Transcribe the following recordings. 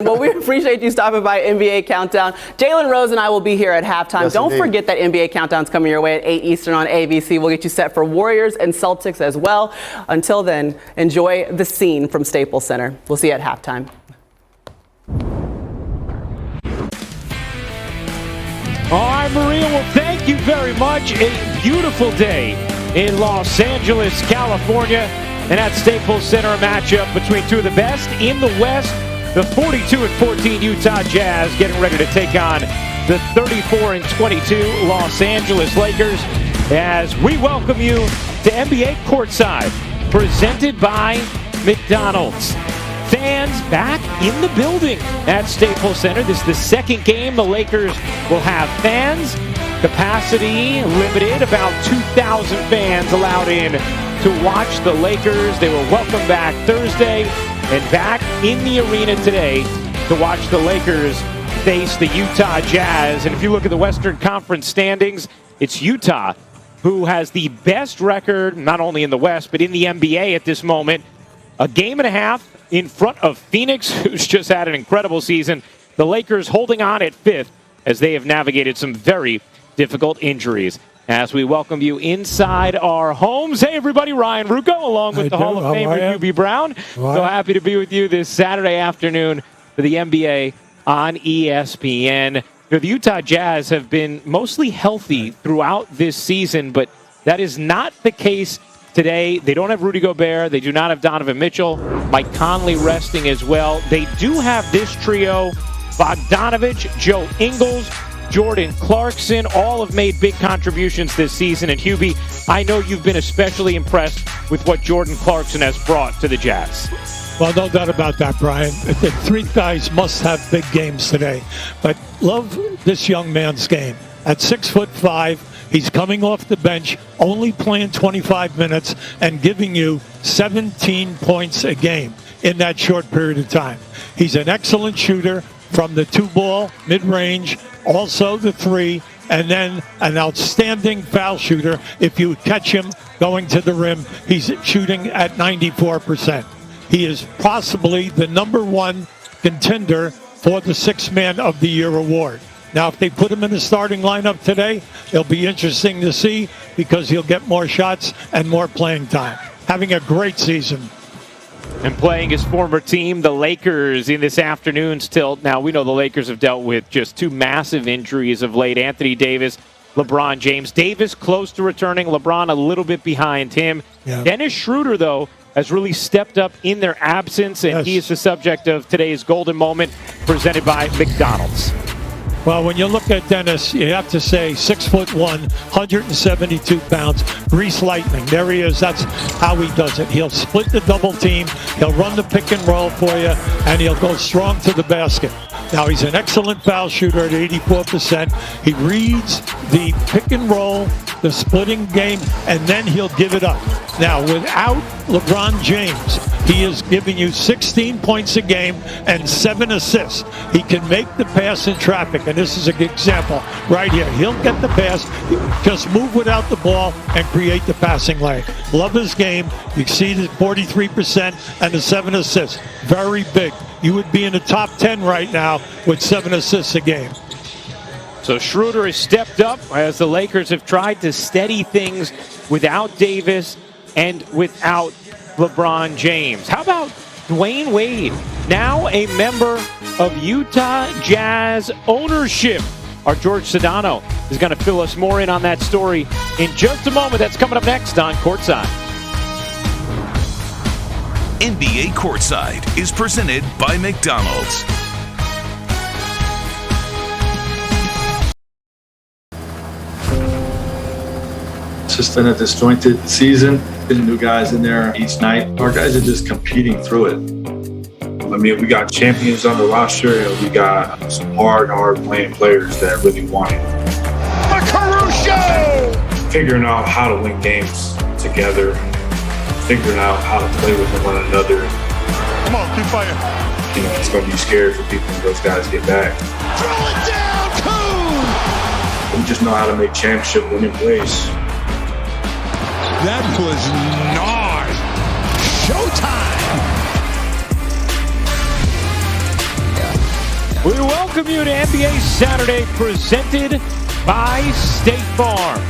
Well, we appreciate you stopping by NBA Countdown. Jalen Rose and I will be here at halftime. Yes, Don't indeed. forget that NBA Countdown's coming your way at 8 Eastern on ABC. We'll get you set for Warriors and Celtics as well. Until then, enjoy the scene from Staples Center. We'll see you at halftime. All right, Maria, well, thank you very much. A beautiful day in Los Angeles, California. And at Staples Center, a matchup between two of the best in the West. The 42-14 Utah Jazz getting ready to take on the 34-22 Los Angeles Lakers as we welcome you to NBA Courtside, presented by McDonald's. Fans back in the building at Staples Center. This is the second game the Lakers will have fans. Capacity limited, about 2,000 fans allowed in to watch the Lakers. They were welcome back Thursday and back in the arena today to watch the Lakers face the Utah Jazz. And if you look at the Western Conference standings, it's Utah who has the best record, not only in the West, but in the NBA at this moment. A game and a half in front of Phoenix, who's just had an incredible season. The Lakers holding on at fifth as they have navigated some very difficult injuries. As we welcome you inside our homes. Hey, everybody, Ryan Rucco, along with the Hall of Famer UB Brown. So happy to be with you this Saturday afternoon for the NBA on ESPN. You know, the Utah Jazz have been mostly healthy throughout this season, but that is not the case today. They don't have Rudy Gobert. They do not have Donovan Mitchell. Mike Conley resting as well. They do have this trio: Bogdanovich, Joe Ingles, Jordan Clarkson. All have made big contributions this season. And Hubie, I know you've been especially impressed with what Jordan Clarkson has brought to the Jazz. Well, no doubt about that, Brian. The three guys must have big games today. But love this young man's game. At 6'5", he's coming off the bench, only playing 25 minutes and giving you 17 points a game in that short period of time. He's an excellent shooter from the two ball, mid-range, also the three, and then an outstanding foul shooter. If you catch him going to the rim, he's shooting at 94%. He is possibly the number one contender for the Sixth Man of the Year award. Now, if they put him in the starting lineup today, it'll be interesting to see because he'll get more shots and more playing time. Having a great season. And playing his former team, the Lakers, in this afternoon's tilt. Now, we know the Lakers have dealt with just two massive injuries of late. Anthony Davis, LeBron James. Davis close to returning. LeBron a little bit behind him. Yeah. Dennis Schroeder, though, has really stepped up in their absence, and he is the subject of today's golden moment presented by McDonald's. Well, when you look at Dennis, you have to say 6'1", 172 pounds, grease lightning. There he is. That's how he does it. He'll split the double team. He'll run the pick and roll for you, and he'll go strong to the basket. Now, he's an excellent foul shooter at 84%. He reads the pick and roll, the splitting game, and then he'll give it up. Now, without LeBron James, he is giving you 16 points a game and 7 assists. He can make the pass in traffic, and this is a good example right here. He'll get the pass, just move without the ball, and create the passing lane. Love his game. You see the 43% and the 7 assists. Very big. You would be in the top 10 right now with 7 assists a game. So Schroeder has stepped up as the Lakers have tried to steady things without Davis and without LeBron James. How about Dwayne Wade, now a member of Utah Jazz ownership? Our George Sedano is going to fill us more in on that story in just a moment. That's coming up next on Courtside. NBA Courtside is presented by McDonald's. It's just been a disjointed season. Getting new guys in there each night. Our guys are just competing through it. I mean, we got champions on the roster, and we got some hard-playing players that really want it. Caruso! Figuring out how to win games together, figuring out how to play with one another. Come on, keep fighting. You know, it's going to be scary for people when those guys get back. Throw it down, Coon! We just know how to make championship winning plays. That was nice. Showtime! We welcome you to NBA Saturday, presented by State Farm.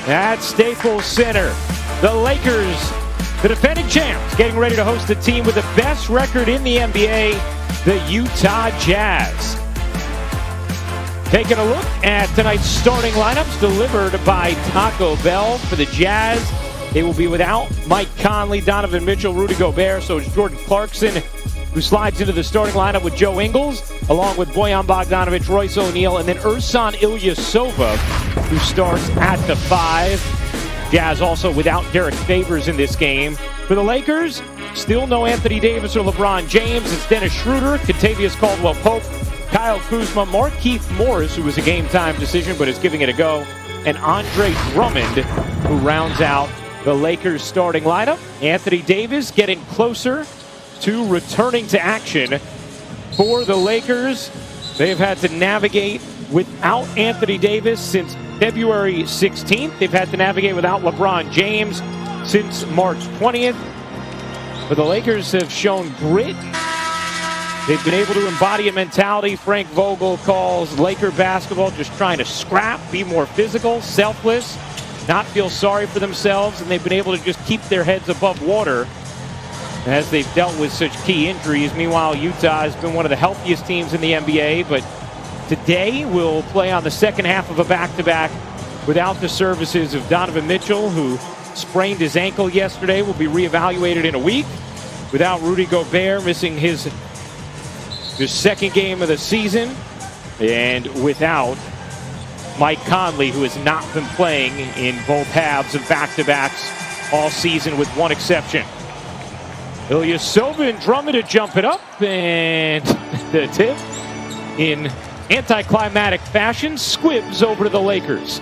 At Staples Center, the Lakers, the defending champs, getting ready to host the team with the best record in the NBA, the Utah Jazz. Taking a look at tonight's starting lineups delivered by Taco Bell for the Jazz. They will be without Mike Conley, Donovan Mitchell, Rudy Gobert, so it's Jordan Clarkson, who slides into the starting lineup with Joe Ingles, along with Bojan Bogdanovic, Royce O'Neal, and then Ersan Ilyasova, who starts at the 5. Jazz also without Derek Favors in this game. For the Lakers, still no Anthony Davis or LeBron James. It's Dennis Schroeder, Kentavious Caldwell-Pope, Kyle Kuzma, Markieff Morris, who was a game-time decision but is giving it a go, and Andre Drummond, who rounds out the Lakers starting lineup. Anthony Davis getting closer to returning to action for the Lakers. They've had to navigate without Anthony Davis since February 16th. They've had to navigate without LeBron James since March 20th. But the Lakers have shown grit. They've been able to embody a mentality Frank Vogel calls Laker basketball, just trying to scrap, be more physical, selfless, not feel sorry for themselves, and they've been able to just keep their heads above water as they've dealt with such key injuries. Meanwhile, Utah has been one of the healthiest teams in the NBA, but today will play on the second half of a back-to-back without the services of Donovan Mitchell, who sprained his ankle yesterday, will be reevaluated in a week. Without Rudy Gobert missing his second game of the season, and without Mike Conley, who has not been playing in both halves of back-to-backs all season with one exception. Ilyasova and Drummond to jump it up, and the tip in anticlimactic fashion squibs over to the Lakers.